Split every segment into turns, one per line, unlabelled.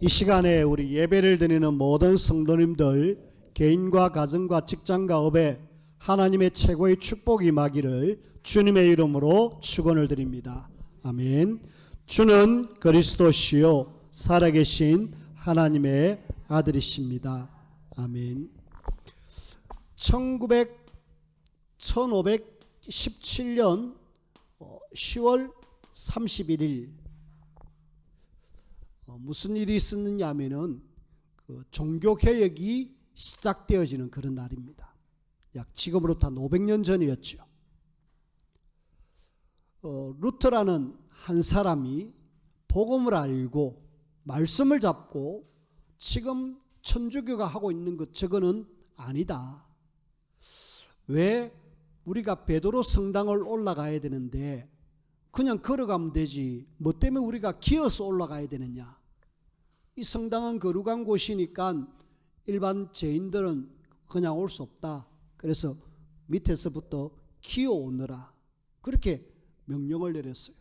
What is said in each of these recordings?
이 시간에 우리 예배를 드리는 모든 성도님들, 개인과 가정과 직장과 업에 하나님의 최고의 축복이 임하기를 주님의 이름으로 축원을 드립니다. 아멘. 주는 그리스도시요 살아계신 하나님의 아들이십니다. 아멘. 1517년 10월 31일 무슨 일이 있었느냐 하면은 종교개혁이 시작되어지는 그런 날입니다. 약 지금으로부터 한 500년 전이었죠. 루터라는 한 사람이 복음을 알고 말씀을 잡고 지금 천주교가 하고 있는 것 저거는 아니다. 왜 우리가 베드로 성당을 올라가야 되는데 그냥 걸어가면 되지 뭐 때문에 우리가 기어서 올라가야 되느냐. 이 성당은 거룩한 곳이니까 일반 죄인들은 그냥 올 수 없다. 그래서 밑에서부터 기어 오느라 그렇게 명령을 내렸어요.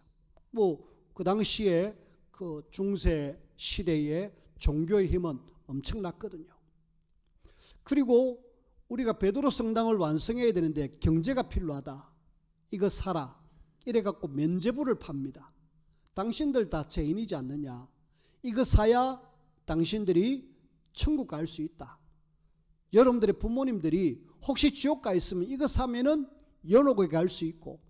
뭐 그 당시에 그 중세 시대의 종교의 힘은 엄청났거든요. 그리고 우리가 베드로 성당을 완성해야 되는데 경제가 필요하다. 이거 사라. 이래갖고 면죄부를 팝니다. 당신들 다 죄인이지 않느냐. 이거 사야 당신들이 천국 갈 수 있다. 여러분들의 부모님들이 혹시 지옥 가 있으면 이거 사면은 연옥에 갈 수 있고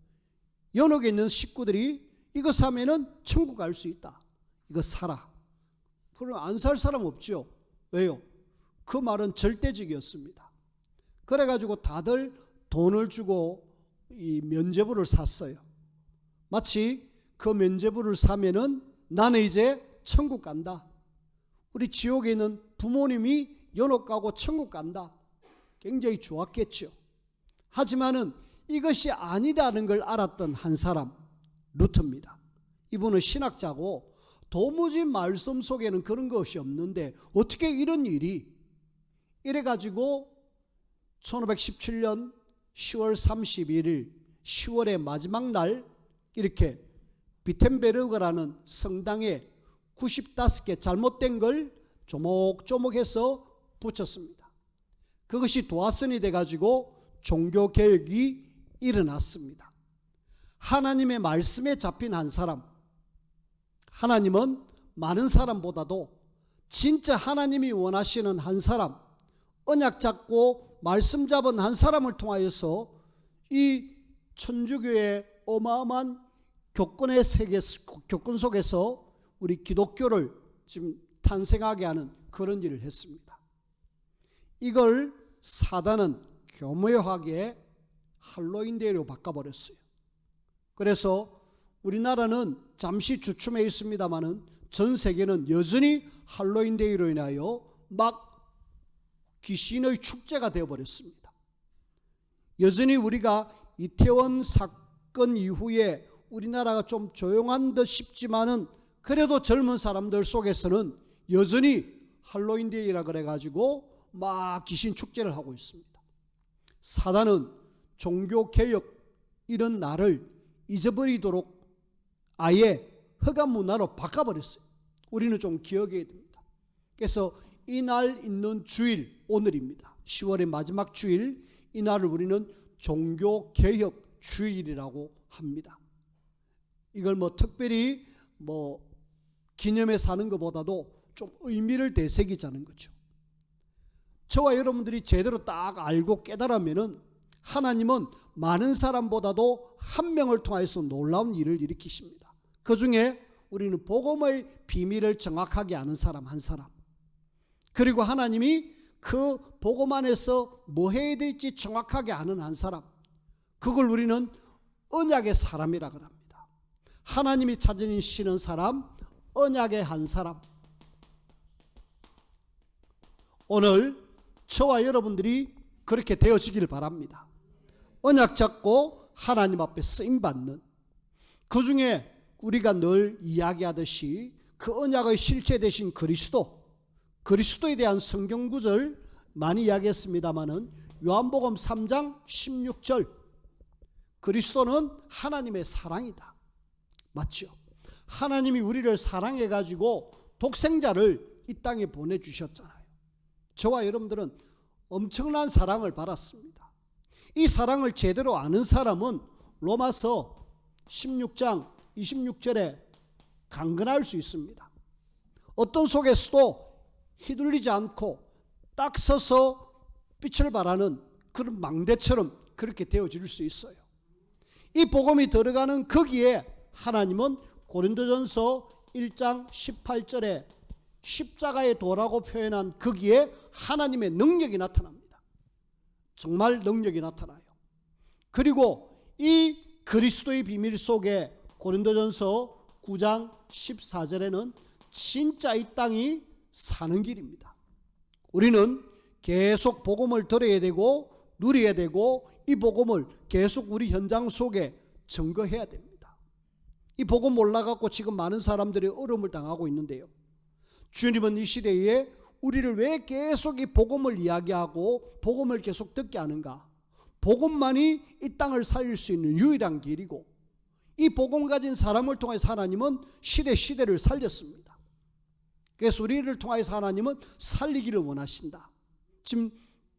연옥에 있는 식구들이 이거 사면은 천국 갈 수 있다. 이거 사라. 그럼 안 살 사람 없죠. 왜요? 그 말은 절대적이었습니다. 그래가지고 다들 돈을 주고 이 면죄부를 샀어요. 마치 그 면죄부를 사면은 나는 이제 천국 간다. 우리 지옥에 있는 부모님이 연옥 가고 천국 간다. 굉장히 좋았겠죠. 하지만은 이것이 아니다는 걸 알았던 한 사람, 루터입니다. 이분은 신학자고 도무지 말씀 속에는 그런 것이 없는데 어떻게 이런 일이 이래가지고 1517년 10월 31일 10월의 마지막 날 이렇게 비텐베르그라는 성당에 95개 잘못된 걸 조목조목해서 붙였습니다. 그것이 도화선이 돼가지고 종교개혁이 일어났습니다. 하나님의 말씀에 잡힌 한 사람, 하나님은 많은 사람보다도 진짜 하나님이 원하시는 한 사람, 언약 잡고 말씀 잡은 한 사람을 통하여서 이 천주교의 어마어마한 교권 속에서 우리 기독교를 지금 탄생하게 하는 그런 일을 했습니다. 이걸 사단은 교묘하게 할로윈데이로 바꿔버렸어요. 그래서 우리나라는 잠시 주춤해 있습니다마는 전 세계는 여전히 할로윈데이로 인하여 막 귀신의 축제가 되어버렸습니다. 여전히 우리가 이태원 사건 이후에 우리나라가 좀 조용한 듯 싶지만은 그래도 젊은 사람들 속에서는 여전히 할로윈데이라 그래가지고 막 귀신 축제를 하고 있습니다. 사단은 종교개혁 이런 날을 잊어버리도록 아예 허감 문화로 바꿔버렸어요. 우리는 좀 기억해야 됩니다. 그래서 이 날 있는 주일 오늘입니다. 10월의 마지막 주일 이 날을 우리는 종교개혁 주일이라고 합니다. 이걸 뭐 특별히 뭐 기념해 사는 것보다도 좀 의미를 되새기자는 거죠. 저와 여러분들이 제대로 딱 알고 깨달으면은 하나님은 많은 사람보다도 한 명을 통해서 놀라운 일을 일으키십니다. 그 중에 우리는 복음의 비밀을 정확하게 아는 사람 한 사람, 그리고 하나님이 그 복음 안에서 뭐 해야 될지 정확하게 아는 한 사람, 그걸 우리는 언약의 사람이라고 합니다. 하나님이 찾으시는 사람, 언약의 한 사람. 오늘 저와 여러분들이 그렇게 되어지기를 바랍니다. 언약 잡고 하나님 앞에 쓰임받는, 그 중에 우리가 늘 이야기하듯이 그 언약의 실체 되신 그리스도에 대한 성경 구절 많이 이야기했습니다마는 요한복음 3장 16절, 그리스도는 하나님의 사랑이다. 맞죠? 하나님이 우리를 사랑해가지고 독생자를 이 땅에 보내주셨잖아요. 저와 여러분들은 엄청난 사랑을 받았습니다. 이 사랑을 제대로 아는 사람은 로마서 16장 26절에 강건할 수 있습니다. 어떤 속에서도 휘둘리지 않고 딱 서서 빛을 발하는 그런 망대처럼 그렇게 되어질 수 있어요. 이 복음이 들어가는 거기에 하나님은 고린도전서 1장 18절에 십자가의 도라고 표현한 거기에 하나님의 능력이 나타납니다. 정말 능력이 나타나요. 그리고 이 그리스도의 비밀 속에 고린도전서 9장 14절에는 진짜 이 땅이 사는 길입니다. 우리는 계속 복음을 들어야 되고 누려야 되고 이 복음을 계속 우리 현장 속에 증거해야 됩니다. 이 복음 몰라갖고 지금 많은 사람들이 어려움을 당하고 있는데요. 주님은 이 시대에 우리를 왜 계속 이 복음을 이야기하고 복음을 계속 듣게 하는가? 복음만이 이 땅을 살릴 수 있는 유일한 길이고 이 복음 가진 사람을 통해서 하나님은 시대를 살렸습니다. 그래서 우리를 통해서 하나님은 살리기를 원하신다. 지금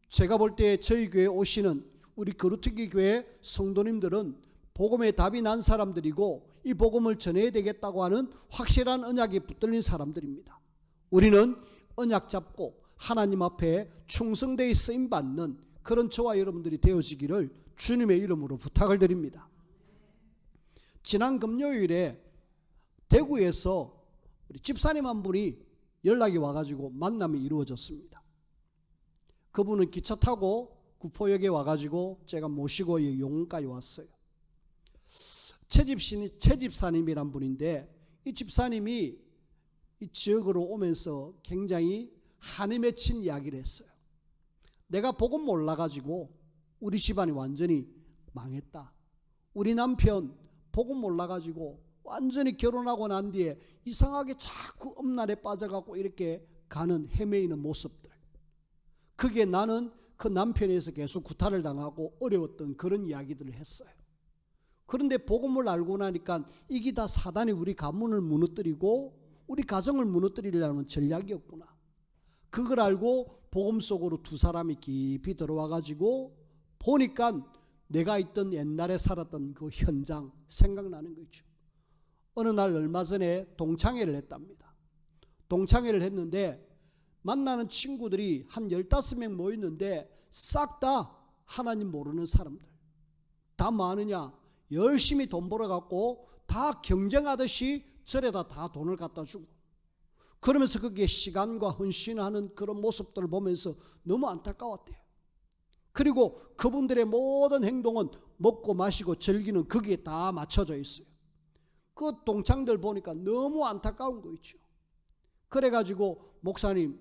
제가 볼 때 저희 교회에 오시는 우리 거루트기 교회 성도님들은 복음의 답이 난 사람들이고 이 복음을 전해야 되겠다고 하는 확실한 언약이 붙들린 사람들입니다. 우리는 언약 잡고 하나님 앞에 충성되이 쓰임받는 그런 저와 여러분들이 되어지기를 주님의 이름으로 부탁을 드립니다. 지난 금요일에 대구에서 우리 집사님 한 분이 연락이 와가지고 만남이 이루어졌습니다. 그분은 기차 타고 구포역에 와가지고 제가 모시고 용문까지 왔어요. 최 집사님이란 분인데 이 집사님이 이 지역으로 오면서 굉장히 한이 맺힌 이야기를 했어요. 내가 복음 몰라가지고 우리 집안이 완전히 망했다. 우리 남편 복음 몰라가지고 완전히 결혼하고 난 뒤에 이상하게 자꾸 음란에 빠져갖고 이렇게 가는 헤매이는 모습들. 그게 나는 그 남편에서 계속 구타를 당하고 어려웠던 그런 이야기들을 했어요. 그런데 복음을 알고 나니까 이게 다 사단이 우리 가문을 무너뜨리고 우리 가정을 무너뜨리려는 전략이었구나. 그걸 알고 복음 속으로 두 사람이 깊이 들어와가지고 보니까 내가 있던 옛날에 살았던 그 현장 생각나는 거죠. 어느 날 얼마 전에 동창회를 했답니다. 동창회를 했는데 만나는 친구들이 한 15명 모였는데 싹 다 하나님 모르는 사람들. 다 많으냐? 열심히 돈 벌어갖고 다 경쟁하듯이 절에다 다 돈을 갖다 주고 그러면서 거기에 시간과 헌신하는 그런 모습들을 보면서 너무 안타까웠대요. 그리고 그분들의 모든 행동은 먹고 마시고 즐기는 거기에 다 맞춰져 있어요. 그 동창들 보니까 너무 안타까운 거 있죠. 그래가지고 목사님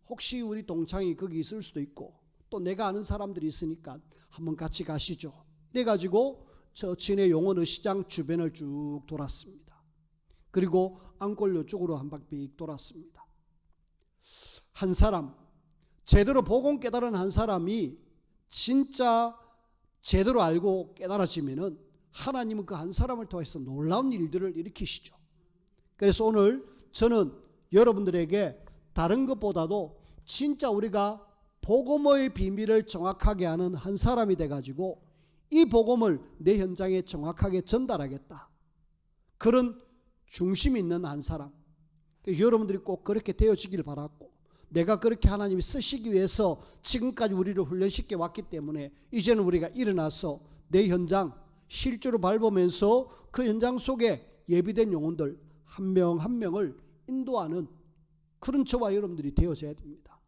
혹시 우리 동창이 거기 있을 수도 있고 또 내가 아는 사람들이 있으니까 한번 같이 가시죠. 이래가지고 저 진해 용원 시장 주변을 쭉 돌았습니다. 그리고 안골요 쪽으로 한 바퀴 돌았습니다. 한 사람, 제대로 복음 깨달은 한 사람이 진짜 제대로 알고 깨달아지면은 하나님은 그 한 사람을 통해서 놀라운 일들을 일으키시죠. 그래서 오늘 저는 여러분들에게 다른 것보다도 진짜 우리가 복음의 비밀을 정확하게 아는 한 사람이 돼가지고 이 복음을 내 현장에 정확하게 전달하겠다. 그런 중심 있는 한 사람. 여러분들이 꼭 그렇게 되어지길 바랐고 내가 그렇게 하나님이 쓰시기 위해서 지금까지 우리를 훈련시켜 왔기 때문에 이제는 우리가 일어나서 내 현장 실제로 밟으면서 그 현장 속에 예비된 영혼들 한 명 한 명을 인도하는 그런 저와 여러분들이 되어져야 됩니다.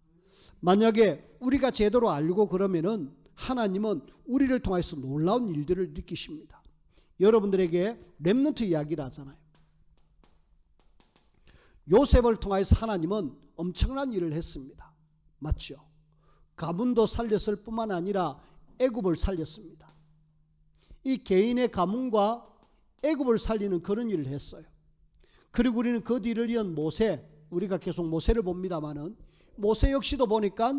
만약에 우리가 제대로 알고 그러면은 하나님은 우리를 통해서 놀라운 일들을 느끼십니다. 여러분들에게 렘넌트 이야기를 하잖아요. 요셉을 통해서 하나님은 엄청난 일을 했습니다. 맞죠? 가문도 살렸을 뿐만 아니라 애굽을 살렸습니다. 이 개인의 가문과 애굽을 살리는 그런 일을 했어요. 그리고 우리는 그 뒤를 이은 모세, 우리가 계속 모세를 봅니다마는 모세 역시도 보니까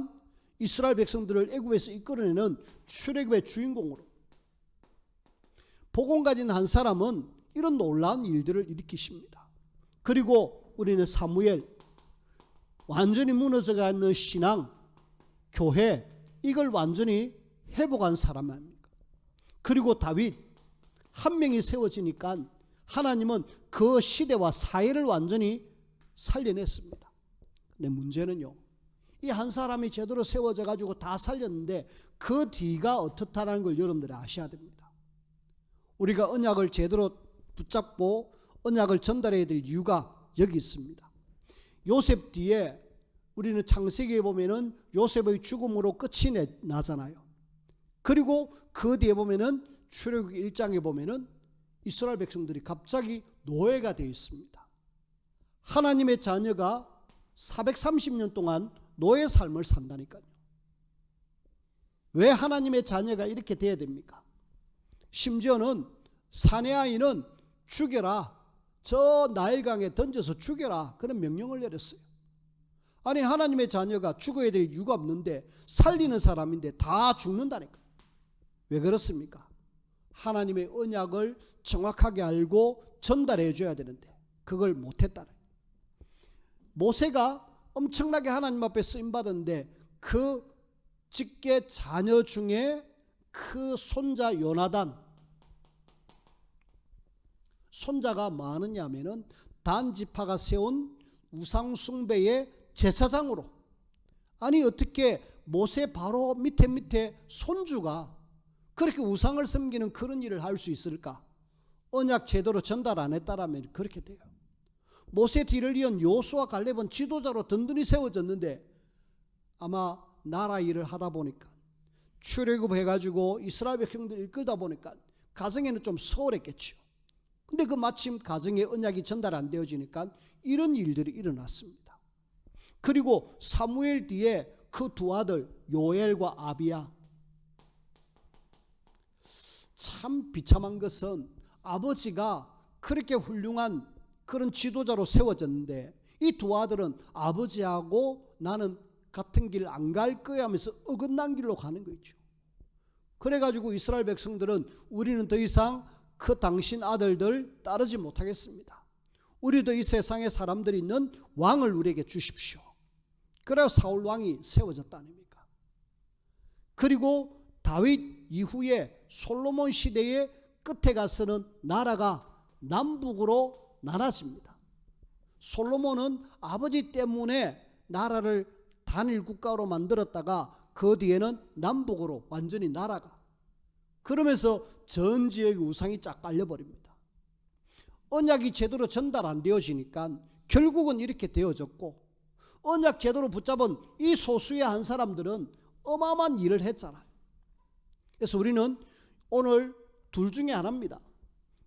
이스라엘 백성들을 애굽에서 이끌어내는 출애굽의 주인공으로 복음 가진 한 사람은 이런 놀라운 일들을 일으키십니다. 그리고 우리는 사무엘 완전히 무너져가 있는 신앙, 교회, 이걸 완전히 회복한 사람 아닙니까? 그리고 다윗 한 명이 세워지니까 하나님은 그 시대와 사회를 완전히 살려냈습니다. 근데 문제는요, 이 한 사람이 제대로 세워져 가지고 다 살렸는데 그 뒤가 어떻다는 걸 여러분들이 아셔야 됩니다. 우리가 언약을 제대로 붙잡고 언약을 전달해야 될 이유가 여기 있습니다. 요셉 뒤에 우리는 창세기에 보면은 요셉의 죽음으로 끝이 나잖아요. 그리고 그 뒤에 보면은 출애굽기 1장에 보면은 이스라엘 백성들이 갑자기 노예가 되어 있습니다. 하나님의 자녀가 430년 동안 노예 삶을 산다니까요. 왜 하나님의 자녀가 이렇게 돼야 됩니까? 심지어는 사내 아이는 죽여라, 저 나일강에 던져서 죽여라, 그런 명령을 내렸어요. 아니, 하나님의 자녀가 죽어야 될 이유가 없는데 살리는 사람인데 다 죽는다니까. 왜 그렇습니까? 하나님의 언약을 정확하게 알고 전달해 줘야 되는데 그걸 못했다는 거예요. 모세가 엄청나게 하나님 앞에 쓰임받았는데 그 직계 자녀 중에 그 손자 요나단, 손자가 뭐 하느냐면은 단 지파가 세운 우상 숭배의 제사장으로, 아니 어떻게 모세 바로 밑에 손주가 그렇게 우상을 섬기는 그런 일을 할 수 있을까? 언약 제대로 전달 안 했다라면 그렇게 돼요. 모세 뒤를 이은 여호수아 갈렙은 지도자로 든든히 세워졌는데 아마 나라 일을 하다 보니까 출애굽해가지고 이스라엘 백성들 이끌다 보니까 가정에는 좀 소홀했겠죠. 근데 그 마침 가정에 언약이 전달 안 되어지니까 이런 일들이 일어났습니다. 그리고 사무엘 뒤에 그 두 아들 요엘과 아비야, 참 비참한 것은 아버지가 그렇게 훌륭한 그런 지도자로 세워졌는데 이 두 아들은 아버지하고 나는 같은 길 안 갈 거야 하면서 어긋난 길로 가는 거 있죠. 그래가지고 이스라엘 백성들은 우리는 더 이상 그 당신 아들들 따르지 못하겠습니다. 우리도 이 세상에 사람들이 있는 왕을 우리에게 주십시오. 그래서 사울 왕이 세워졌다니까. 그리고 다윗 이후에 솔로몬 시대의 끝에 가서는 나라가 남북으로 나눠집니다. 솔로몬은 아버지 때문에 나라를 단일 국가로 만들었다가 그 뒤에는 남북으로 완전히 나라가, 그러면서 전 지역의 우상이 쫙 깔려버립니다. 언약이 제대로 전달 안 되어지니까 결국은 이렇게 되어졌고, 언약 제대로 붙잡은 이 소수의 한 사람들은 어마어마한 일을 했잖아요. 그래서 우리는 오늘 둘 중에 하나입니다.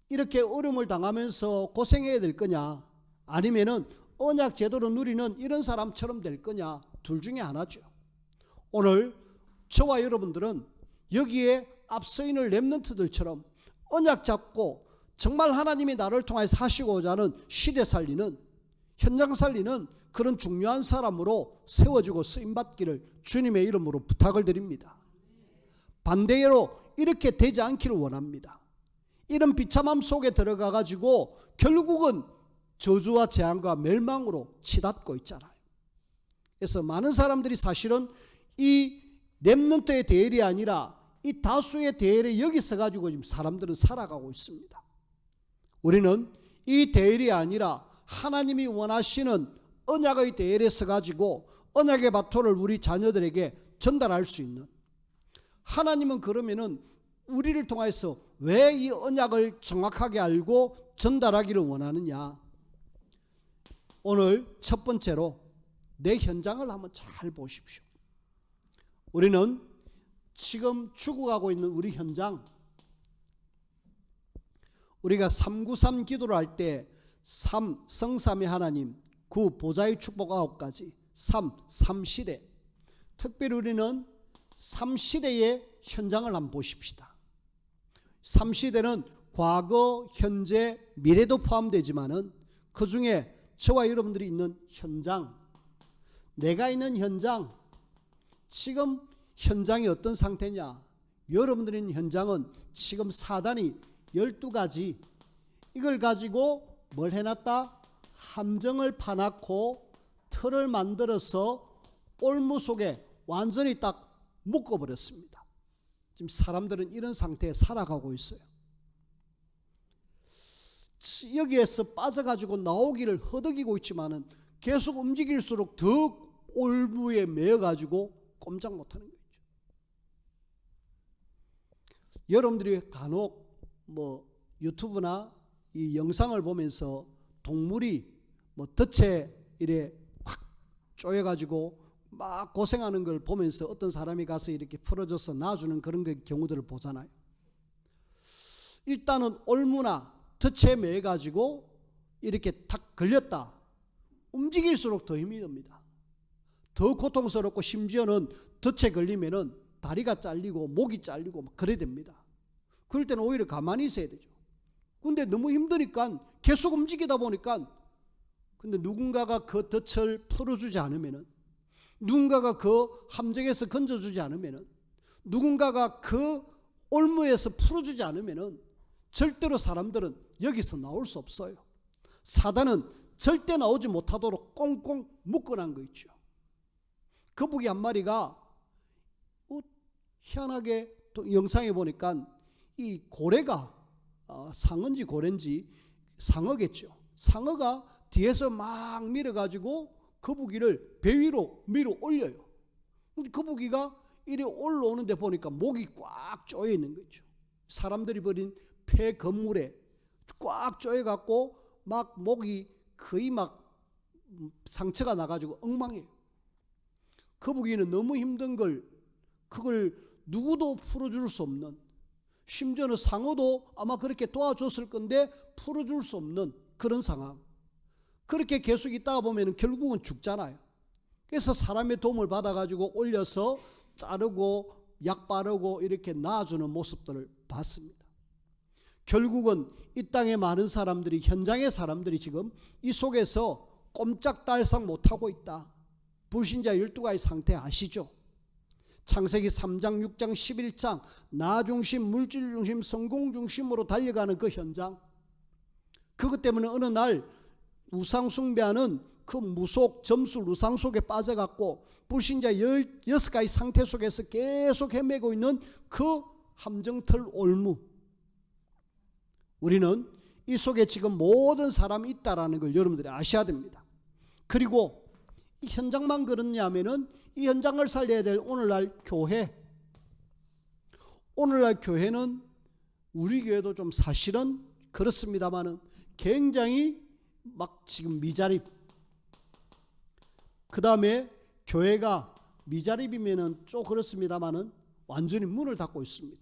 이렇게 어려움을 당하면서 고생해야 될 거냐, 아니면은 언약 제대로 누리는 이런 사람처럼 될 거냐, 둘 중에 하나죠. 오늘 저와 여러분들은 여기에 앞서 있는 렘넌트들처럼 언약 잡고 정말 하나님이 나를 통해서 하시고자 하는 시대 살리는, 현장 살리는 그런 중요한 사람으로 세워지고 쓰임받기를 주님의 이름으로 부탁을 드립니다. 반대로 이렇게 되지 않기를 원합니다. 이런 비참함 속에 들어가 가지고 결국은 저주와 재앙과 멸망으로 치닫고 있잖아요. 그래서 많은 사람들이 사실은 이 렘넌트의 대열이 아니라 이 다수의 대열에 여기 서가지고 지금 사람들은 살아가고 있습니다. 우리는 이 대열이 아니라 하나님이 원하시는 언약의 대열에 서가지고 언약의 바토를 우리 자녀들에게 전달할 수 있는, 하나님은 그러면은 우리를 통해서 왜 이 언약을 정확하게 알고 전달하기를 원하느냐. 오늘 첫 번째로 내 현장을 한번 잘 보십시오. 우리는 지금 죽어가고 있는 우리 현장, 우리가 393 기도를 할 때 3, 성삼위 하나님, 9, 보좌의 축복 9가지, 3시대, 특별히 우리는 3시대의 현장을 한번 보십시다. 3시대는 과거, 현재, 미래도 포함되지만은 그 중에 저와 여러분들이 있는 현장, 내가 있는 현장, 지금 현장이 어떤 상태냐? 여러분들이 있는 현장은 지금 사단이 12가지, 이걸 가지고 뭘 해놨다? 함정을 파놨고 틀을 만들어서 올무 속에 완전히 딱 묶어버렸습니다. 지금 사람들은 이런 상태에 살아가고 있어요. 여기에서 빠져가지고 나오기를 허덕이고 있지만은 계속 움직일수록 더 올무에 매여가지고 꼼짝 못하는 거죠. 여러분들이 간혹 유튜브나 이 영상을 보면서 동물이 덫에 이래 확 쪼여가지고 막 고생하는 걸 보면서 어떤 사람이 가서 이렇게 풀어줘서 놔주는 그런 경우들을 보잖아요. 일단은 올무나 덫에 매가지고 이렇게 탁 걸렸다. 움직일수록 더 힘이 듭니다. 더 고통스럽고 심지어는 덫에 걸리면은 다리가 잘리고 목이 잘리고 막 그래 됩니다. 그럴 때는 오히려 가만히 있어야 되죠. 근데 너무 힘드니까 계속 움직이다 보니까 근데 누군가가 그 덫을 풀어주지 않으면은, 누군가가 그 함정에서 건져주지 않으면은, 누군가가 그 올무에서 풀어주지 않으면은 절대로 사람들은 여기서 나올 수 없어요. 사단은 절대 나오지 못하도록 꽁꽁 묶어놓은 거 있죠. 거북이 한 마리가 희한하게 또 영상에 보니까 이 고래가 상어인지 고래인지 상어겠죠. 상어가 뒤에서 막 밀어가지고 거북이를 배 위로 밀어 올려요. 근데 거북이가 이리 올라오는데 보니까 목이 꽉 조여 있는 거죠. 사람들이 버린 폐 건물에 꽉 조여갖고 막 목이 거의 막 상처가 나가지고 엉망해요. 거북이는 너무 힘든 걸 그걸 누구도 풀어줄 수 없는, 심지어는 상어도 아마 그렇게 도와줬을 건데 풀어줄 수 없는 그런 상황. 그렇게 계속 있다가 보면 결국은 죽잖아요. 그래서 사람의 도움을 받아가지고 올려서 자르고 약 바르고 이렇게 놔주는 모습들을 봤습니다. 결국은 이 땅에 많은 사람들이, 현장의 사람들이 지금 이 속에서 꼼짝달싹 못하고 있다. 불신자 12가지 상태 아시죠? 창세기 3장, 6장, 11장 나 중심, 물질 중심, 성공 중심으로 달려가는 그 현장. 그것 때문에 어느 날 우상 숭배하는 그 무속 점술 우상 속에 빠져갖고 불신자 16가지 상태 속에서 계속 헤매고 있는 그 함정틀 올무. 우리는 이 속에 지금 모든 사람이 있다라는 걸 여러분들이 아셔야 됩니다. 그리고 이 현장만 그렇냐면은 이 현장을 살려야 될 오늘날 교회. 오늘날 교회는 우리 교회도 좀 사실은 그렇습니다만은 굉장히 막 지금 미자립. 그 다음에 교회가 미자립이면은 좀 그렇습니다만은 완전히 문을 닫고 있습니다.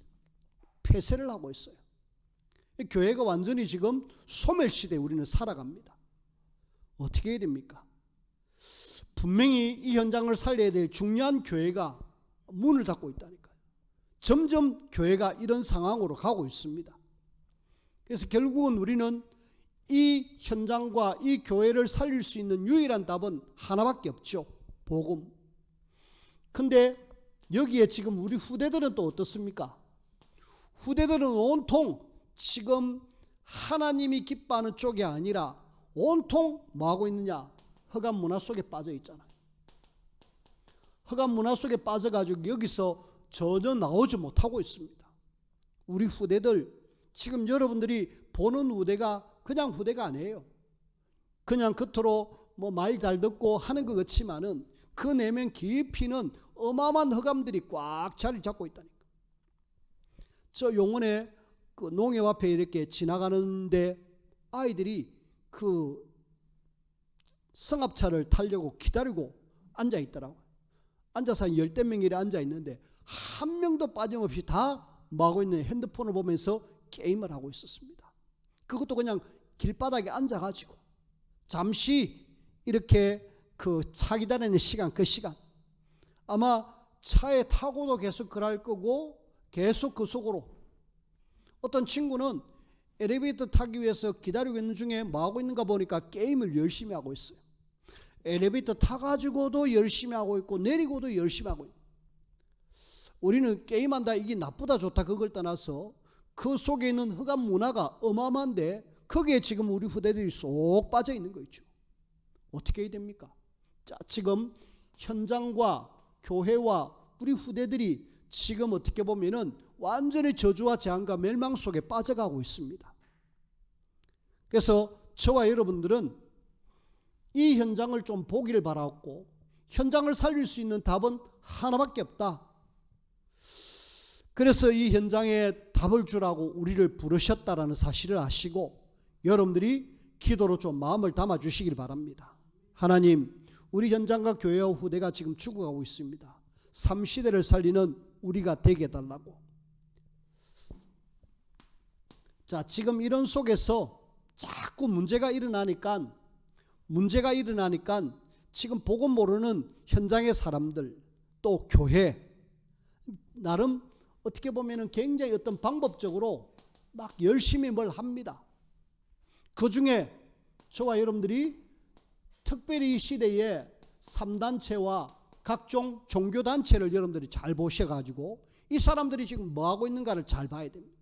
폐쇄를 하고 있어요. 교회가 완전히 지금 소멸시대에 우리는 살아갑니다. 어떻게 해야 됩니까? 분명히 이 현장을 살려야 될 중요한 교회가 문을 닫고 있다니까요. 점점 교회가 이런 상황으로 가고 있습니다. 그래서 결국은 우리는 이 현장과 이 교회를 살릴 수 있는 유일한 답은 하나밖에 없죠. 복음. 근데 여기에 지금 우리 후대들은 또 어떻습니까? 후대들은 온통 지금 하나님이 기뻐하는 쪽이 아니라 온통 뭐하고 있느냐? 흑암 문화 속에 빠져 있잖아요. 흑암 문화 속에 빠져가지고 여기서 전혀 나오지 못하고 있습니다. 우리 후대들, 지금 여러분들이 보는 후대가 그냥 후대가 아니에요. 그냥 겉으로 뭐 말 잘 듣고 하는 것 같지만은 그 내면 깊이는 어마어마한 흑암들이 꽉 자리 잡고 있다니까. 저 용원에 그 농협 앞에 이렇게 지나가는데 아이들이 그 성합차를 타려고 기다리고 앉아 있더라고요. 앉아서 한 10대 명이 앉아 있는데 한 명도 빠짐없이 다 뭐하고 있는 핸드폰을 보면서 게임을 하고 있었습니다. 그것도 그냥 길바닥에 앉아가지고 잠시 이렇게 그 차 기다리는 시간, 그 시간 아마 차에 타고도 계속 그럴 거고 계속 그 속으로. 어떤 친구는 엘리베이터 타기 위해서 기다리고 있는 중에 뭐하고 있는가 보니까 게임을 열심히 하고 있어요. 엘리베이터 타가지고도 열심히 하고 있고 내리고도 열심히 하고 있고. 우리는 게임한다 이게 나쁘다 좋다 그걸 떠나서 그 속에 있는 흑암 문화가 어마어마한데 거기에 지금 우리 후대들이 쏙 빠져 있는 거 있죠. 어떻게 해야 됩니까? 자, 지금 현장과 교회와 우리 후대들이 지금 어떻게 보면은 완전히 저주와 재앙과 멸망 속에 빠져가고 있습니다. 그래서 저와 여러분들은 이 현장을 좀 보기를 바라고, 현장을 살릴 수 있는 답은 하나밖에 없다. 그래서 이 현장에 답을 주라고 우리를 부르셨다라는 사실을 아시고 여러분들이 기도로 좀 마음을 담아 주시길 바랍니다. 하나님, 우리 현장과 교회와 후대가 지금 죽어가고 있습니다. 3시대를 살리는 우리가 되게 해달라고. 자, 지금 이런 속에서 자꾸 문제가 일어나니까 지금 복음 모르는 현장의 사람들, 또 교회, 나름 어떻게 보면은 굉장히 어떤 방법적으로 막 열심히 뭘 합니다. 그 중에 저와 여러분들이 특별히 이 시대에 3단체와 각종 종교단체를 여러분들이 잘 보셔가지고 이 사람들이 지금 뭐하고 있는가를 잘 봐야 됩니다.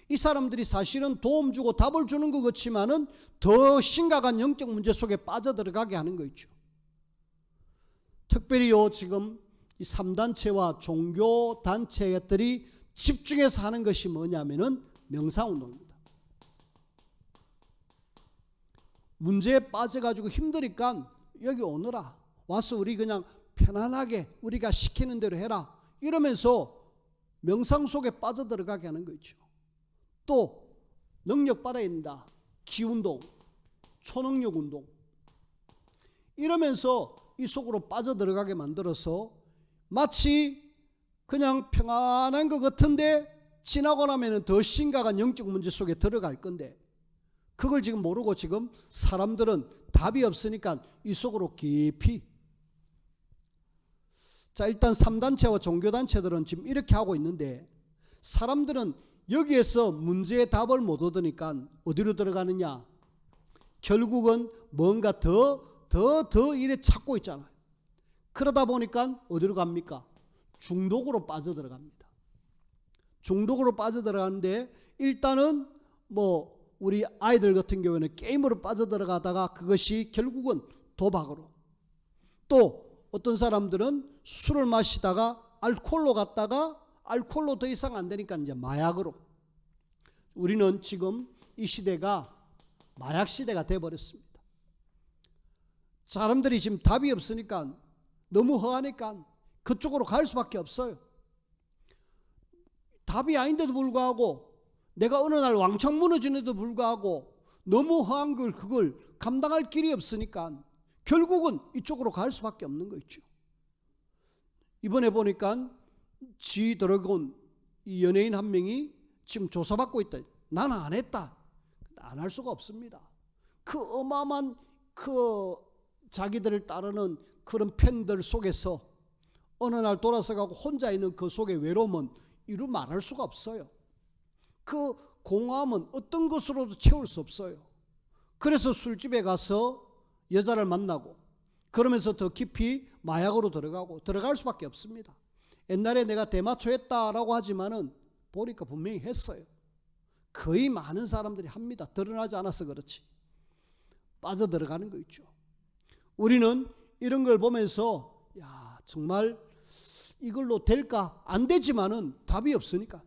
이 사람들이 사실은 도움 주고 답을 주는 것 같지만은 더 심각한 영적 문제 속에 빠져들어가게 하는 거 있죠. 특별히요, 지금 이 3단체와 종교단체들이 집중해서 하는 것이 뭐냐면은 명상운동입니다. 문제에 빠져가지고 힘드니까 여기 오너라, 와서 우리 그냥 편안하게 우리가 시키는 대로 해라, 이러면서 명상 속에 빠져들어가게 하는 거 있죠. 또 능력 받아야 된다, 기운동, 초능력 운동, 이러면서 이 속으로 빠져들어가게 만들어서 마치 그냥 평안한 것 같은데 지나고 나면 더 심각한 영적 문제 속에 들어갈 건데, 그걸 지금 모르고 지금 사람들은 답이 없으니까 이 속으로 깊이. 자, 일단 3단체와 종교단체들은 지금 이렇게 하고 있는데, 사람들은 여기에서 문제의 답을 못 얻으니까 어디로 들어가느냐? 결국은 뭔가 더 이래 찾고 있잖아요. 그러다 보니까 어디로 갑니까? 중독으로 빠져들어갑니다. 중독으로 빠져들어가는데, 일단은 뭐 우리 아이들 같은 경우에는 게임으로 빠져들어가다가 그것이 결국은 도박으로, 또 어떤 사람들은 술을 마시다가 알코올로 갔다가 알코올로 더 이상 안 되니까 이제 마약으로. 우리는 지금 이 시대가 마약 시대가 돼버렸습니다. 사람들이 지금 답이 없으니까, 너무 허하니까 그쪽으로 갈 수밖에 없어요. 답이 아닌데도 불구하고, 내가 어느 날 왕창 무너지는데도 불구하고 너무 허한 걸, 그걸 감당할 길이 없으니까 결국은 이쪽으로 갈 수밖에 없는 거 있죠. 이번에 보니까 지 드래곤, 이 연예인 한 명이 지금 조사받고 있다. 나는 안 했다. 안 할 수가 없습니다. 그 어마어마한 그 자기들을 따르는 그런 팬들 속에서 어느 날 돌아서 가고 혼자 있는 그 속의 외로움은 이루 말할 수가 없어요. 그 공허함은 어떤 것으로도 채울 수 없어요. 그래서 술집에 가서 여자를 만나고, 그러면서 더 깊이 마약으로 들어갈 수밖에 없습니다. 옛날에 내가 대마초 했다라고 하지만은 보니까 분명히 했어요. 거의 많은 사람들이 합니다. 드러나지 않아서 그렇지. 빠져들어가는 거 있죠. 우리는 이런 걸 보면서 야, 정말 이걸로 될까? 안 되지만은 답이 없으니까.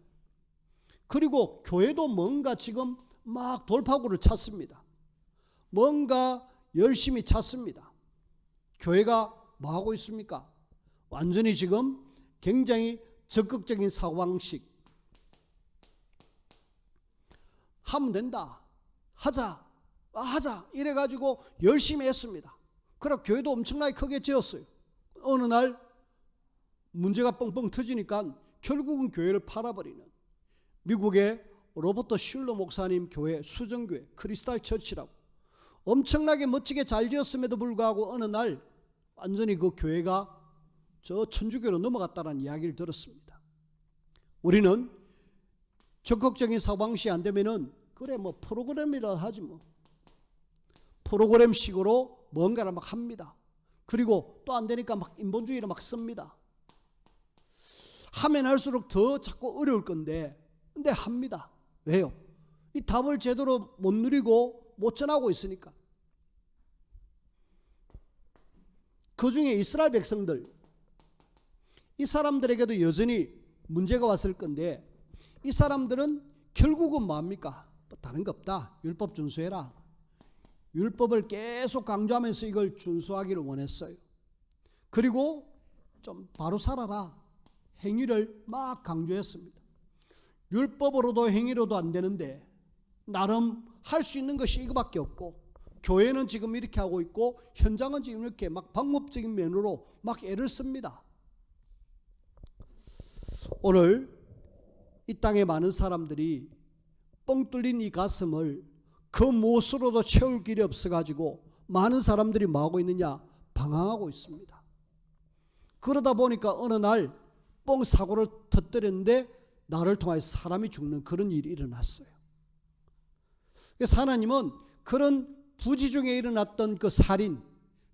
그리고 교회도 뭔가 지금 막 돌파구를 찾습니다. 뭔가 열심히 찾습니다. 교회가 뭐 하고 있습니까? 완전히 지금 굉장히 적극적인 사고방식. 하면 된다, 하자 이래가지고 열심히 했습니다. 그래 교회도 엄청나게 크게 지었어요. 어느 날 문제가 뻥뻥 터지니까 결국은 교회를 팔아버리는, 미국의 로버트 슐러 목사님 교회, 수정교회 크리스탈 처치라고 엄청나게 멋지게 잘 지었음에도 불구하고 어느 날 완전히 그 교회가 저 천주교로 넘어갔다는 이야기를 들었습니다. 우리는 적극적인 사고방식이 안 되면은 그래 뭐 프로그램이라 하지 뭐, 프로그램식으로 뭔가를 막 합니다. 그리고 또 안 되니까 막 인본주의를 막 씁니다. 하면 할수록 더 자꾸 어려울 건데, 근데 합니다. 왜요? 이 답을 제대로 못 누리고 못 전하고 있으니까. 그 중에 이스라엘 백성들, 이 사람들에게도 여전히 문제가 왔을 건데, 이 사람들은 결국은 뭡니까? 다른 거 없다. 율법 준수해라. 율법을 계속 강조하면서 이걸 준수하기를 원했어요. 그리고 좀 바로 살아라. 행위를 막 강조했습니다. 율법으로도 행위로도 안 되는데 나름 할 수 있는 것이 이거밖에 없고, 교회는 지금 이렇게 하고 있고 현장은 지금 이렇게 막 방법적인 면으로 막 애를 씁니다. 오늘 이 땅에 많은 사람들이 뻥 뚫린 이 가슴을 그 무엇으로도 채울 길이 없어가지고 많은 사람들이 뭐하고 있느냐? 방황하고 있습니다. 그러다 보니까 어느 날 뻥 사고를 터뜨렸는데 나를 통해서 사람이 죽는 그런 일이 일어났어요. 그래서 하나님은 그런 부지 중에 일어났던 그 살인,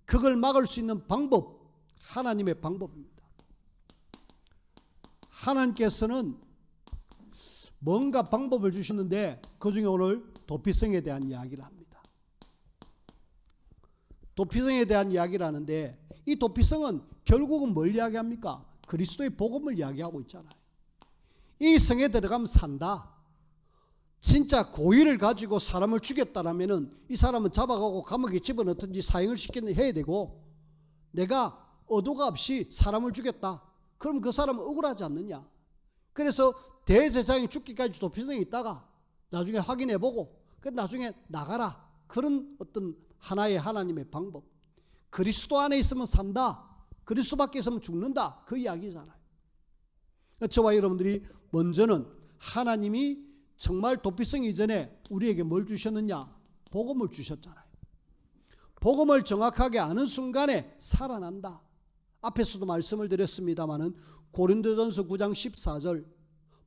그걸 막을 수 있는 방법, 하나님의 방법입니다. 하나님께서는 뭔가 방법을 주시는데 그 중에 오늘 도피성에 대한 이야기를 합니다. 도피성에 대한 이야기를 하는데, 이 도피성은 결국은 뭘 이야기합니까? 그리스도의 복음을 이야기하고 있잖아요. 이 성에 들어가면 산다. 진짜 고의를 가지고 사람을 죽였다라면은 이 사람은 잡아가고 감옥에 집어넣든지 사형을 시키는 해야 되고, 내가 의도가 없이 사람을 죽였다. 그럼 그 사람은 억울하지 않느냐? 그래서 대제사장이 죽기까지 도피성에 있다가 나중에 확인해보고 나중에 나가라. 그런 어떤 하나의 하나님의 방법. 그리스도 안에 있으면 산다. 그리스도 밖에 있으면 죽는다. 그 이야기잖아요. 저와 여러분들이 먼저는 하나님이 정말 도피성 이전에 우리에게 뭘 주셨느냐? 복음을 주셨잖아요. 복음을 정확하게 아는 순간에 살아난다. 앞에서도 말씀을 드렸습니다마는 고린도전서 9장 14절,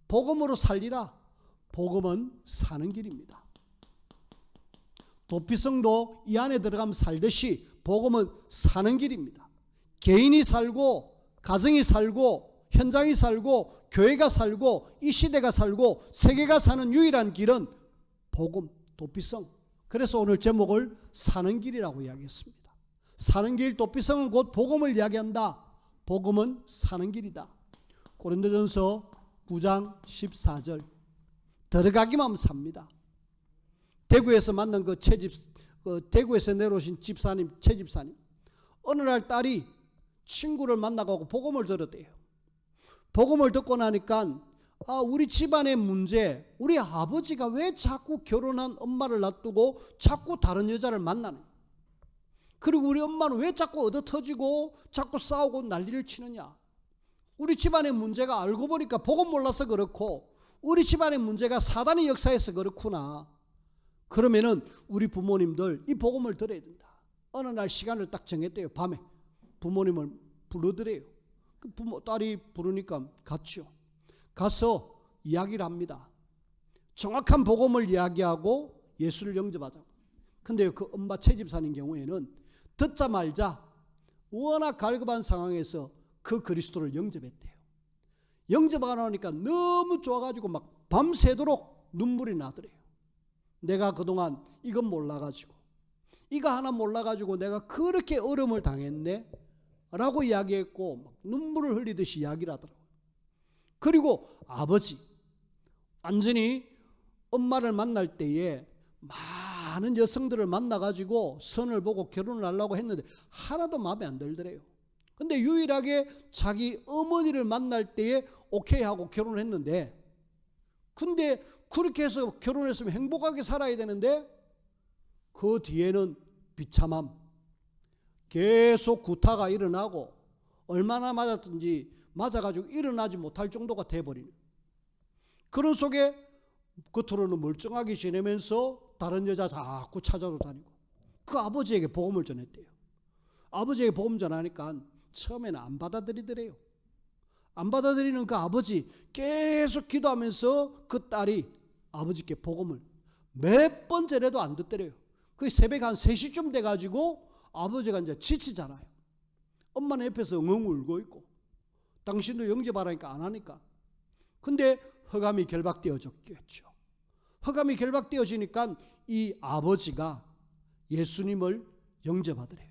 복음으로 살리라. 복음은 사는 길입니다. 도피성도 이 안에 들어가면 살듯이 복음은 사는 길입니다. 개인이 살고, 가정이 살고, 현장이 살고, 교회가 살고, 이 시대가 살고, 세계가 사는 유일한 길은 복음, 도피성. 그래서 오늘 제목을 사는 길이라고 이야기했습니다. 사는 길, 도피성은 곧 복음을 이야기한다. 복음은 사는 길이다. 고린도전서 9장 14절, 들어가기만 하면 삽니다. 대구에서 만난 대구에서 내려오신 집사님, 최 집사님, 어느 날 딸이 친구를 만나고 복음을 들었대요. 복음을 듣고 나니까 우리 집안의 문제, 우리 아버지가 왜 자꾸 결혼한 엄마를 놔두고 자꾸 다른 여자를 만나는, 그리고 우리 엄마는 왜 자꾸 얻어터지고 자꾸 싸우고 난리를 치느냐. 우리 집안의 문제가 알고 보니까 복음 몰라서 그렇고 우리 집안의 문제가 사단의 역사에서 그렇구나. 그러면은 우리 부모님들 이 복음을 들어야 된다. 어느 날 시간을 딱 정했대요. 밤에 부모님을 불러드려요. 딸이 부르니까 갔죠. 가서 이야기를 합니다. 정확한 복음을 이야기하고 예수를 영접하자고. 근데 그 엄마 최 집사님 경우에는 듣자 말자 워낙 갈급한 상황에서 그 그리스도를 영접했대요. 영접하고 나니까 너무 좋아가지고 막 밤새도록 눈물이 나더래요. 내가 그동안 이건 몰라가지고, 이거 하나 몰라가지고 내가 그렇게 어려움을 당했네 라고 이야기했고 눈물을 흘리듯이 이야기를 하더라고요. 그리고 아버지, 완전히 엄마를 만날 때에 많은 여성들을 만나가지고 선을 보고 결혼을 하려고 했는데 하나도 마음에 안 들더래요. 근데 유일하게 자기 어머니를 만날 때에 오케이 하고 결혼을 했는데, 근데 그렇게 해서 결혼했으면 행복하게 살아야 되는데 그 뒤에는 비참함, 계속 구타가 일어나고 얼마나 맞았든지 맞아가지고 일어나지 못할 정도가 돼버리는 그런 속에 겉으로는 멀쩡하게 지내면서 다른 여자 자꾸 찾아도 다니고, 그 아버지에게 복음을 전했대요. 아버지에게 복음 전하니까 처음에는 안 받아들이더래요. 안 받아들이는 그 아버지 계속 기도하면서 그 딸이 아버지께 복음을 몇 번째라도 안 듣더래요. 그 새벽 한 3시쯤 돼가지고 아버지가 이제 지치잖아요. 엄마는 옆에서 엉엉 울고 있고, 당신도 영접하라니까 안 하니까. 근데 허감이 결박되어졌겠죠. 허감이 결박되어지니까 이 아버지가 예수님을 영접하더래요.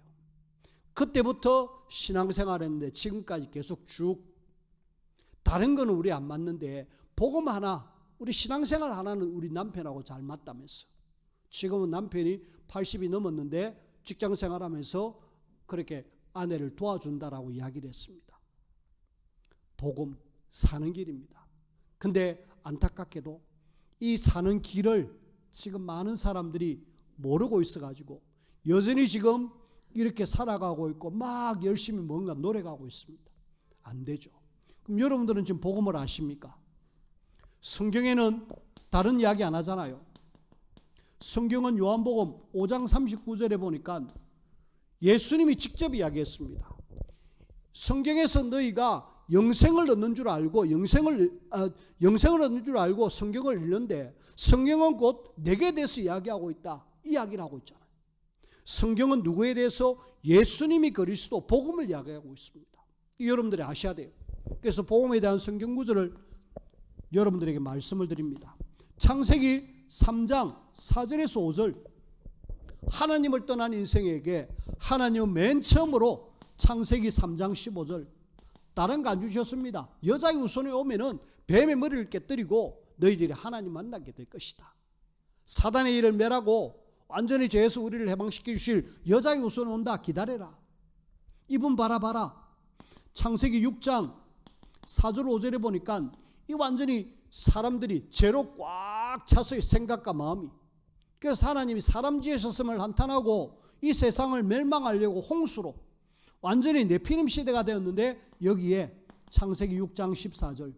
그때부터 신앙생활 했는데 지금까지 계속 쭉. 다른 거는 우리 안 맞는데 복음 하나, 우리 신앙생활 하나는 우리 남편하고 잘 맞다면서. 지금은 남편이 80이 넘었는데 직장생활하면서 그렇게 아내를 도와준다라고 이야기를 했습니다. 복음 사는 길입니다. 근데 안타깝게도 이 사는 길을 지금 많은 사람들이 모르고 있어가지고 여전히 지금 이렇게 살아가고 있고 막 열심히 뭔가 노력하고 있습니다. 안 되죠. 그럼 여러분들은 지금 복음을 아십니까? 성경에는 다른 이야기 안 하잖아요. 성경은 요한복음 5장 39절에 보니까 예수님이 직접 이야기했습니다. 성경에서 너희가 영생을 얻는 줄 알고 영생을 얻는 줄 알고 성경을 읽는데 성경은 곧 내게 대해서 이야기하고 있다. 이야기를 하고 있잖아요. 성경은 누구에 대해서? 예수님이 그리스도 복음을 이야기하고 있습니다. 여러분들이 아셔야 돼요. 그래서 복음에 대한 성경 구절을 여러분들에게 말씀을 드립니다. 창세기 3장 4절에서 5절. 하나님을 떠난 인생에게 하나님은 맨 처음으로 창세기 3장 15절 다른 거 안 주셨습니다. 여자의 후손이 오면은 뱀의 머리를 깨뜨리고 너희들이 하나님 만나게 될 것이다. 사단의 일을 멸하고 완전히 죄에서 우리를 해방시켜 주실 여자의 후손이 온다. 기다려라. 이분 봐라. 창세기 6장 4절 5절에 보니까 이 완전히 사람들이 죄로 꽉 차서의 생각과 마음이. 그래서 하나님이 사람 지으셨음을 한탄하고 이 세상을 멸망하려고 홍수로 완전히 네피림 시대가 되었는데 여기에 창세기 6장 14절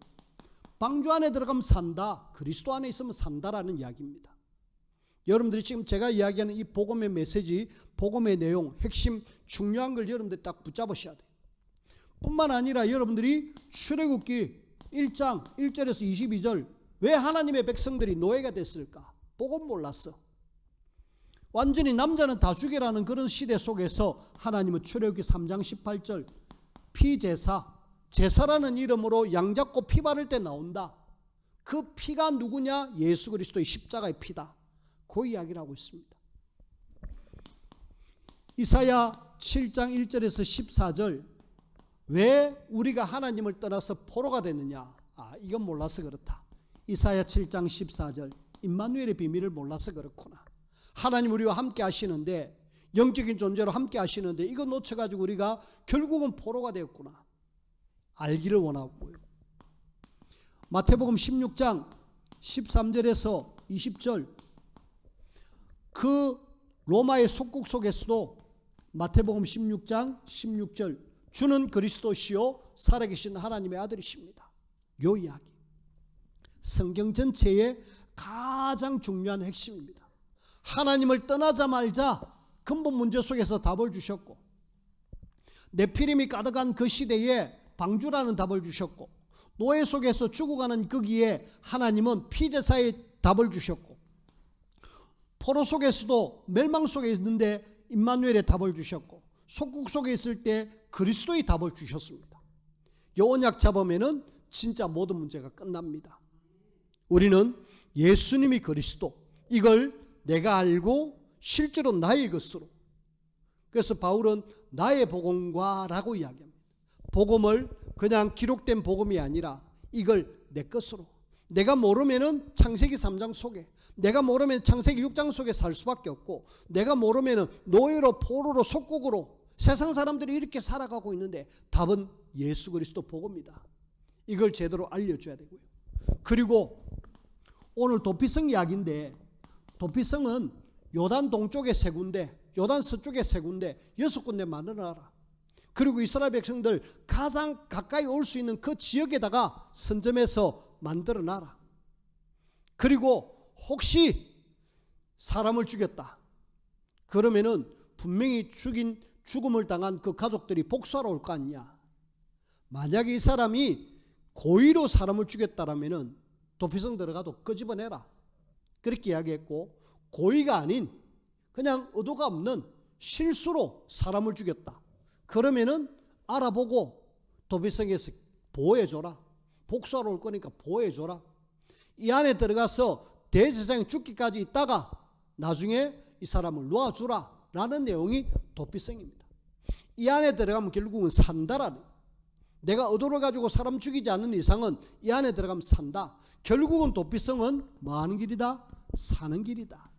방주 안에 들어가면 산다. 그리스도 안에 있으면 산다라는 이야기입니다. 여러분들이 지금 제가 이야기하는 이 복음의 메시지, 복음의 내용, 핵심 중요한 걸 여러분들이 딱 붙잡으셔야 돼요. 뿐만 아니라 여러분들이 출애굽기 1장 1절에서 22절 왜 하나님의 백성들이 노예가 됐을까? 복음 몰랐어. 완전히 남자는 다 죽여라는 그런 시대 속에서 하나님은 출애굽기 3장 18절 피제사, 제사라는 이름으로 양 잡고 피 바를 때 나온다. 그 피가 누구냐? 예수 그리스도의 십자가의 피다. 그 이야기를 하고 있습니다. 이사야 7장 1절에서 14절 왜 우리가 하나님을 떠나서 포로가 됐느냐? 이건 몰라서 그렇다. 이사야 7장 14절 임마누엘의 비밀을 몰라서 그렇구나. 하나님 우리와 함께 하시는데 영적인 존재로 함께 하시는데 이거 놓쳐가지고 우리가 결국은 포로가 되었구나. 알기를 원하고요. 마태복음 16장 13절에서 20절 그 로마의 속국 속에서도 마태복음 16장 16절 주는 그리스도시요 살아계신 하나님의 아들이십니다. 요 이야기 성경 전체의 가장 중요한 핵심입니다. 하나님을 떠나자 말자 근본 문제 속에서 답을 주셨고 네피림이 가득한 그 시대에 방주라는 답을 주셨고 노예 속에서 죽어가는 거기에 하나님은 피제사의 답을 주셨고 포로 속에서도 멸망 속에 있는데 임마누엘의 답을 주셨고 속국 속에 있을 때 그리스도의 답을 주셨습니다. 요 언약 잡으면은 진짜 모든 문제가 끝납니다. 우리는 예수님이 그리스도 이걸 내가 알고 실제로 나의 것으로. 그래서 바울은 나의 복음과라고 이야기합니다. 복음을 그냥 기록된 복음이 아니라 이걸 내 것으로. 내가 모르면은 창세기 3장 속에, 내가 모르면 창세기 6장 속에 살 수밖에 없고, 내가 모르면은 노예로 포로로 속국으로 세상 사람들이 이렇게 살아가고 있는데 답은 예수 그리스도 복음이다. 이걸 제대로 알려줘야 되고요. 그리고 오늘 도피성 이야기인데 도피성은 요단 동쪽에 3군데, 요단 서쪽에 3군데, 6군데 만들어놔라. 그리고 이스라엘 백성들 가장 가까이 올 수 있는 그 지역에다가 선점해서 만들어놔라. 그리고 혹시 사람을 죽였다. 그러면은 분명히 죽음을 당한 그 가족들이 복수하러 올 거 아니냐. 만약에 이 사람이 고의로 사람을 죽였다라면은 도피성 들어가도 끄집어내라. 그렇게 이야기했고 고의가 아닌 그냥 의도가 없는 실수로 사람을 죽였다. 그러면은 알아보고 도피성에서 보호해줘라. 복수하러 올 거니까 보호해줘라. 이 안에 들어가서 대제사장이 죽기까지 있다가 나중에 이 사람을 놓아주라 라는 내용이 도피성입니다. 이 안에 들어가면 결국은 산다라는, 내가 의도를 가지고 사람 죽이지 않는 이상은 이 안에 들어가면 산다. 결국은 도피성은 뭐 하는 길이다? 사는 길이다.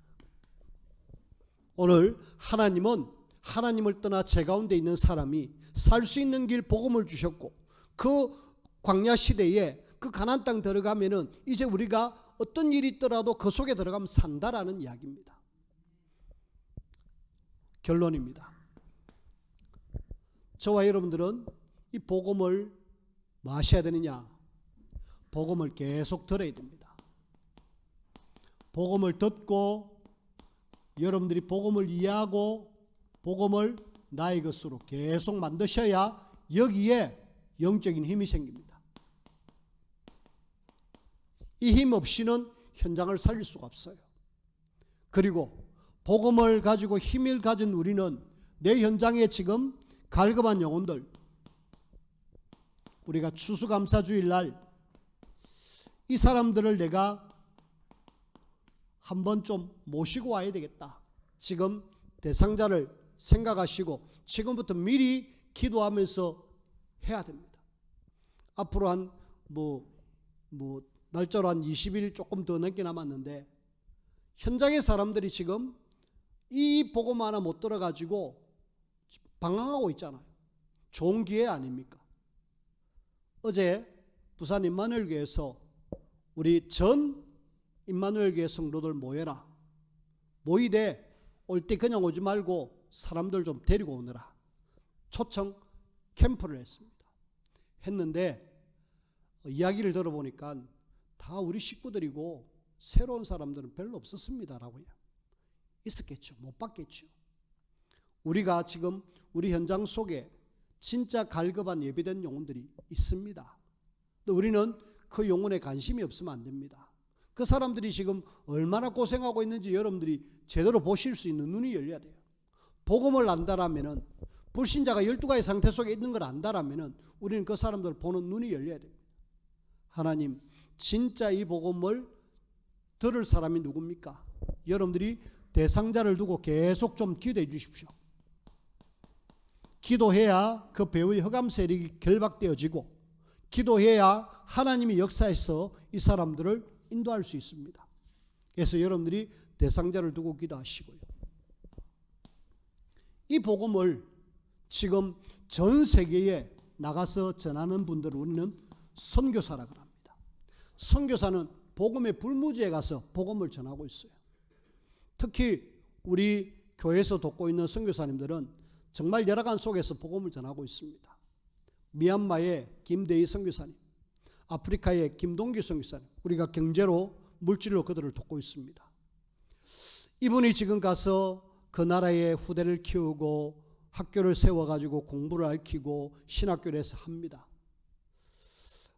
오늘 하나님은 하나님을 떠나 제 가운데 있는 사람이 살 수 있는 길 복음을 주셨고, 그 광야 시대에 그 가나안 땅 들어가면은 이제 우리가 어떤 일이 있더라도 그 속에 들어가면 산다라는 이야기입니다. 결론입니다. 저와 여러분들은 이 복음을 뭐 하셔야 되느냐? 복음을 계속 들어야 됩니다. 복음을 듣고 여러분들이 복음을 이해하고 복음을 나의 것으로 계속 만드셔야 여기에 영적인 힘이 생깁니다. 이 힘 없이는 현장을 살릴 수가 없어요. 그리고 복음을 가지고 힘을 가진 우리는 내 현장에 지금 갈급한 영혼들, 우리가 추수감사주일날 이 사람들을 내가 한번 좀 모시고 와야 되겠다. 지금 대상자를 생각하시고 지금부터 미리 기도하면서 해야 됩니다. 앞으로 한 날짜로 한 20일 조금 더 넘게 남았는데 현장의 사람들이 지금 이 복음 하나 못 들어가지고 방황하고 있잖아요. 좋은 기회 아닙니까? 어제 부산 임마누엘교회에서 우리 전 임마누엘교회 성도들 모여라. 모이되 올 때 그냥 오지 말고 사람들 좀 데리고 오느라 초청 캠프를 했는데 이야기를 들어보니까 다 우리 식구들이고 새로운 사람들은 별로 없었습니다라고요. 있었겠죠. 못 봤겠죠. 우리가 지금 우리 현장 속에 진짜 갈급한 예비된 영혼들이 있습니다. 또 우리는 그 영혼에 관심이 없으면 안 됩니다. 그 사람들이 지금 얼마나 고생하고 있는지 여러분들이 제대로 보실 수 있는 눈이 열려야 돼요. 복음을 안다라면은, 불신자가 12가지 상태 속에 있는 걸 안다라면은 우리는 그 사람들을 보는 눈이 열려야 됩니다. 하나님, 진짜 이 복음을 들을 사람이 누굽니까? 여러분들이 대상자를 두고 계속 좀 기도해 주십시오. 기도해야 그 배우의 흑암 세력이 결박되어지고, 기도해야 하나님이 역사해서 이 사람들을 인도할 수 있습니다. 그래서 여러분들이 대상자를 두고 기도하시고요. 이 복음을 지금 전 세계에 나가서 전하는 분들을 우리는 선교사라고 합니다. 선교사는 복음의 불무지에 가서 복음을 전하고 있어요. 특히 우리 교회에서 돕고 있는 선교사님들은 정말 열악한 속에서 복음을 전하고 있습니다. 미얀마의 김대희 선교사님, 아프리카의 김동기 선교사님, 우리가 경제로 물질로 그들을 돕고 있습니다. 이분이 지금 가서 그 나라의 후대를 키우고 학교를 세워가지고 공부를 가르치고 신학교를 해서 합니다.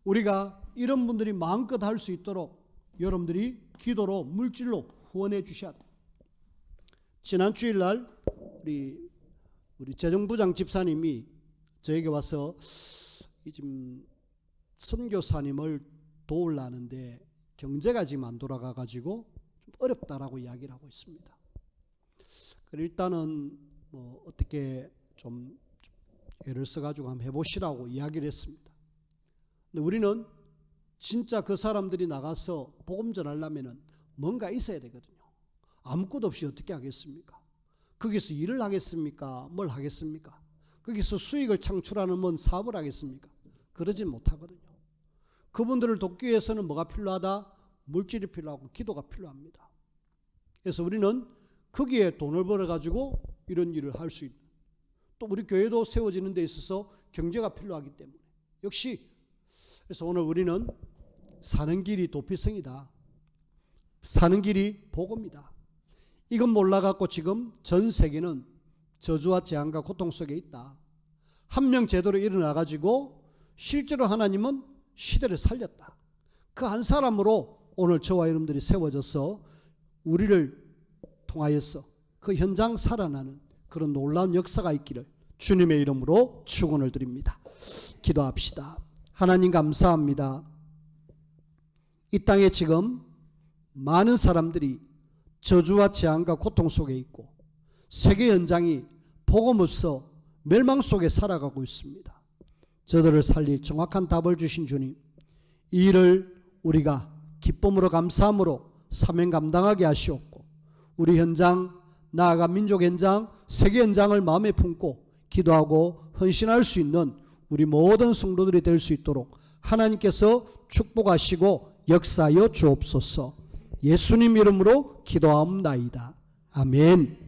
우리가 이런 분들이 마음껏 할 수 있도록 여러분들이 기도로 물질로 후원해 주셔야 돼요. 지난 주일날 우리 재정부장 집사님이 저에게 와서 지금 선교사님을 도우려는데 경제가 지금 안 돌아가가지고 좀 어렵다라고 이야기를 하고 있습니다. 일단은 어떻게 좀 애를 써가지고 한번 해보시라고 이야기를 했습니다. 근데 우리는 진짜 그 사람들이 나가서 복음 전하려면 뭔가 있어야 되거든요. 아무것도 없이 어떻게 하겠습니까? 거기서 일을 하겠습니까? 뭘 하겠습니까? 거기서 수익을 창출하는 뭔 사업을 하겠습니까? 그러진 못하거든요. 그분들을 돕기 위해서는 뭐가 필요하다? 물질이 필요하고 기도가 필요합니다. 그래서 우리는 거기에 돈을 벌어가지고 이런 일을 할 수 있는, 또 우리 교회도 세워지는 데 있어서 경제가 필요하기 때문에 역시, 그래서 오늘 우리는 사는 길이 도피성이다. 사는 길이 복음이다. 이건 몰라갖고 지금 전 세계는 저주와 재앙과 고통 속에 있다. 한 명 제대로 일어나가지고 실제로 하나님은 시대를 살렸다. 그 한 사람으로 오늘 저와 여러분들이 세워져서 우리를 통하여서 그 현장 살아나는 그런 놀라운 역사가 있기를 주님의 이름으로 축원을 드립니다. 기도합시다. 하나님 감사합니다. 이 땅에 지금 많은 사람들이 저주와 재앙과 고통 속에 있고 세계 현장이 복음 없어 멸망 속에 살아가고 있습니다. 저들을 살릴 정확한 답을 주신 주님, 이 일을 우리가 기쁨으로 감사함으로 사명 감당하게 하시옵고, 우리 현장, 나아가 민족 현장, 세계 현장을 마음에 품고 기도하고 헌신할 수 있는 우리 모든 성도들이 될 수 있도록 하나님께서 축복하시고 역사하여 주옵소서. 예수님 이름으로 기도하옵나이다. 아멘.